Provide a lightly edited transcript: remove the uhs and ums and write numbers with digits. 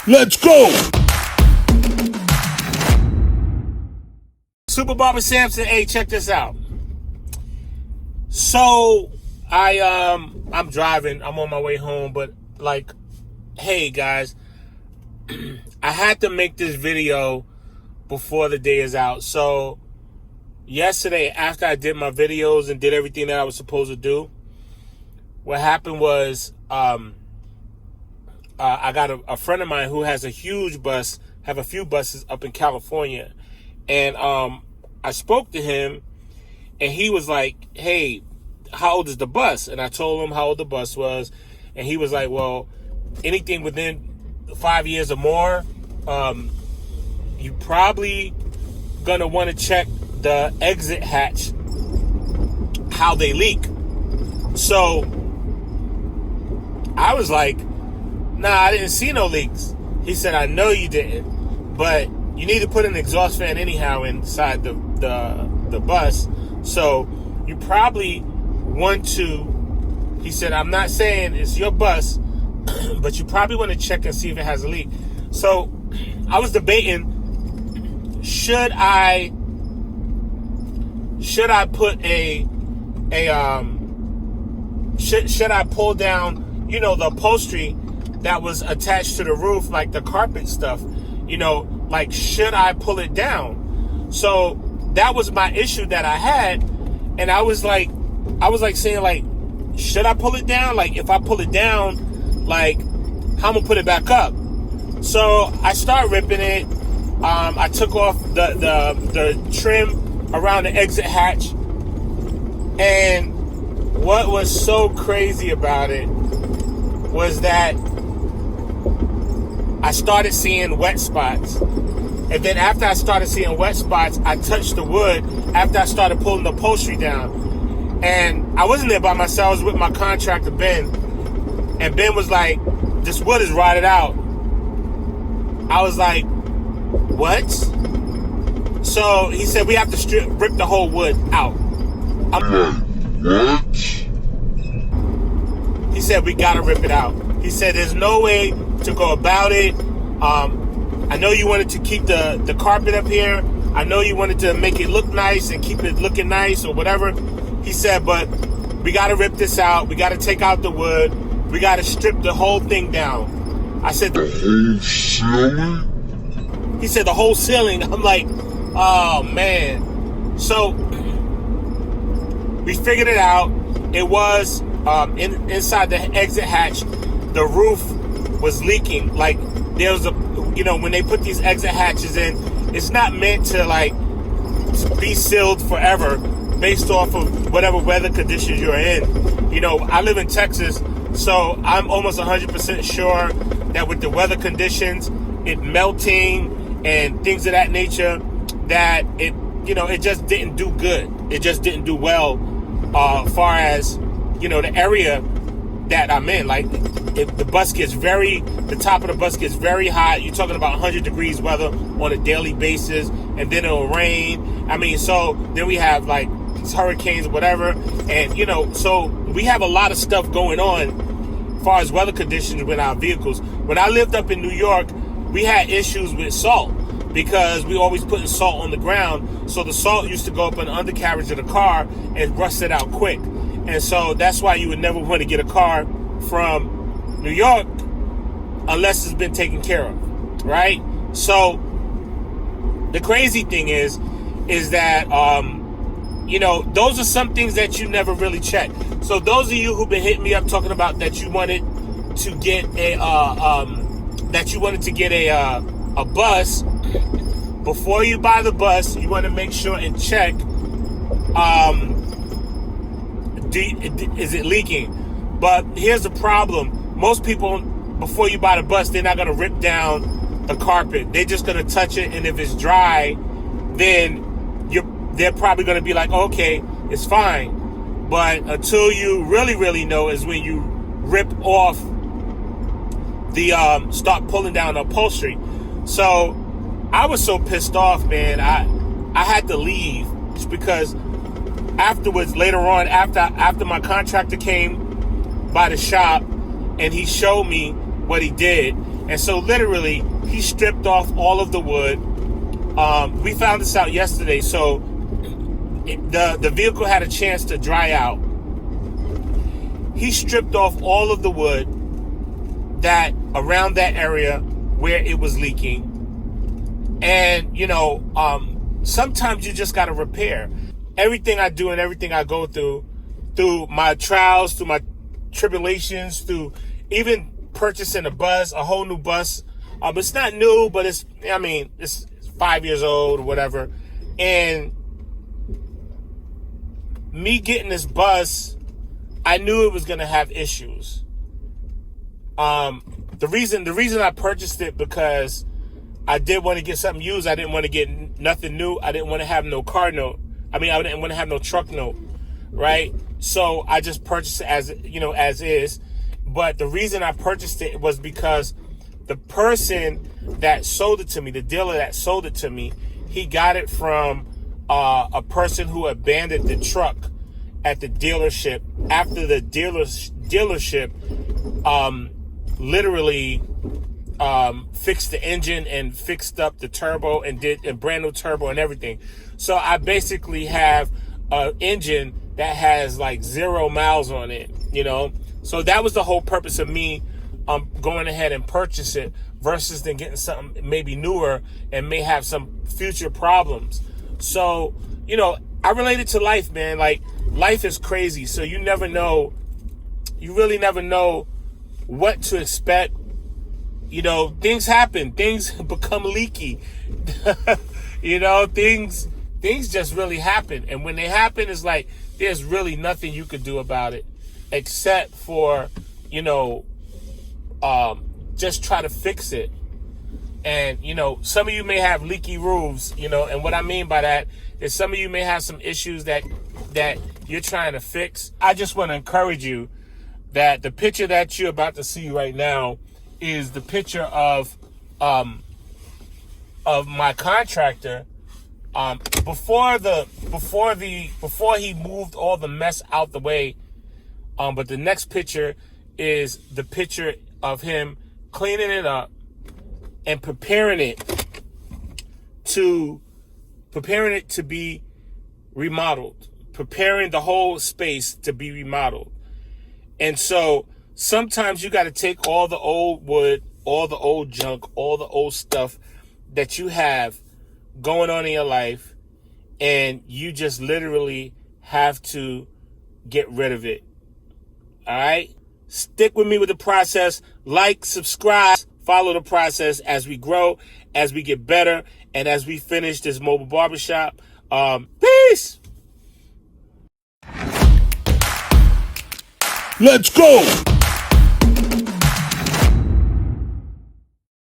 Let's go! Super Barber Samson, hey, check this out. So I'm driving, I'm on my way home, but like, hey guys, I had to make this video before the day is out. So yesterday, after I did my videos and did everything that I was supposed to do, what happened was I got a friend of mine who has a huge bus, have a few buses up in California. And I spoke to him, and he was like, hey, how old is the bus? And I told him how old the bus was. And he was like, well, anything within 5 years or more, you probably going to want to check the exit hatch, how they leak. So I was like, nah, I didn't see no leaks. He said, I know you didn't, but you need to put an exhaust fan anyhow inside the bus. So you probably want to, he said, I'm not saying it's your bus, but you probably want to check and see if it has a leak. So I was debating, should I put should I pull down, the upholstery that was attached to the roof, like the carpet stuff, like, should I pull it down? So that was my issue that I had. And I was like saying, like, should I pull it down? Like, if I pull it down, like, how I'm gonna put it back up? So I start ripping it. I took off the trim around the exit hatch. And what was so crazy about it was that I started seeing wet spots. And then after I started seeing wet spots, I touched the wood after I started pulling the upholstery down. And I wasn't there by myself. I was with my contractor, Ben. And Ben was like, this wood is rotted out. I was like, what? So he said, we have to rip the whole wood out. I'm like, what? He said, we got to rip it out. He said, there's no way to go about it. I know you wanted to keep the carpet up here. I know you wanted to make it look nice and keep it looking nice or whatever. He said, but we got to rip this out. We got to take out the wood. We got to strip the whole thing down. I said, the whole ceiling? He said, the whole ceiling. I'm like, oh, man. So we figured it out. It was inside the exit hatch. The roof was leaking. Like, there was when they put these exit hatches in, it's not meant to, like, be sealed forever based off of whatever weather conditions you're in. I live in Texas, so I'm almost 100% sure that with the weather conditions, it melting and things of that nature, that it just didn't do good. It just didn't do well far as, the area that I'm in. Like, if the top of the bus gets very hot, you're talking about 100 degrees weather on a daily basis, and then it'll rain. I mean, so then we have, like, hurricanes, whatever, and, so we have a lot of stuff going on as far as weather conditions with our vehicles. When I lived up in New York, we had issues with salt because we always putting salt on the ground, so the salt used to go up in the undercarriage of the car and rust it out quick. And so that's why you would never want to get a car from New York unless it's been taken care of, right? So the crazy thing is that, those are some things that you never really check. So those of you who've been hitting me up talking about that you wanted to get a bus, before you buy the bus, you want to make sure and check, is it leaking? But here's the problem. Most people, before you buy the bus, they're not going to rip down the carpet. They're just going to touch it, and if it's dry, then they're probably going to be like, okay, it's fine. But until you really, really know is when you rip off start pulling down the upholstery. So I was so pissed off, man. I had to leave just because afterwards, later on, after my contractor came by the shop and he showed me what he did, And so literally, he stripped off all of the wood. We found this out yesterday, so the vehicle had a chance to dry out. He stripped off all of the wood that around that area where it was leaking. And, sometimes you just got to repair. Everything I do and everything I go through my trials, through my tribulations, through even purchasing a whole new bus. It's not new, but it's 5 years old or whatever. And me getting this bus, I knew it was going to have issues. The reason I purchased it because I did want to get something used. I didn't want to get nothing new. I didn't want to have no car note. I didn't want to have no truck note, right? So I just purchased it as is. But the reason I purchased it was because the person that sold it to me, the dealer that sold it to me, he got it from a person who abandoned the truck at the dealership after the dealership literally fixed the engine and fixed up the turbo and did a brand new turbo and everything. So I basically have an engine that has like 0 miles on it, So that was the whole purpose of me going ahead and purchase it versus than getting something maybe newer and may have some future problems. So, I relate it to life, man. Like, life is crazy. So you really never know what to expect. Things happen. Things become leaky. Things just really happen. And when they happen, it's like there's really nothing you could do about it except for, just try to fix it. And, some of you may have leaky roofs, and what I mean by that is some of you may have some issues that you're trying to fix. I just want to encourage you that the picture that you're about to see right now is the picture of my contractor before he moved all the mess out the way. But the next picture is the picture of him cleaning it up and preparing it to be remodeled, preparing the whole space to be remodeled. And so sometimes you got to take all the old wood, all the old junk, all the old stuff that you have going on in your life, and you just literally have to get rid of it. All right? Stick with me with the process. Like, subscribe, follow the process as we grow, as we get better, and as we finish this mobile barbershop. Peace! Let's go!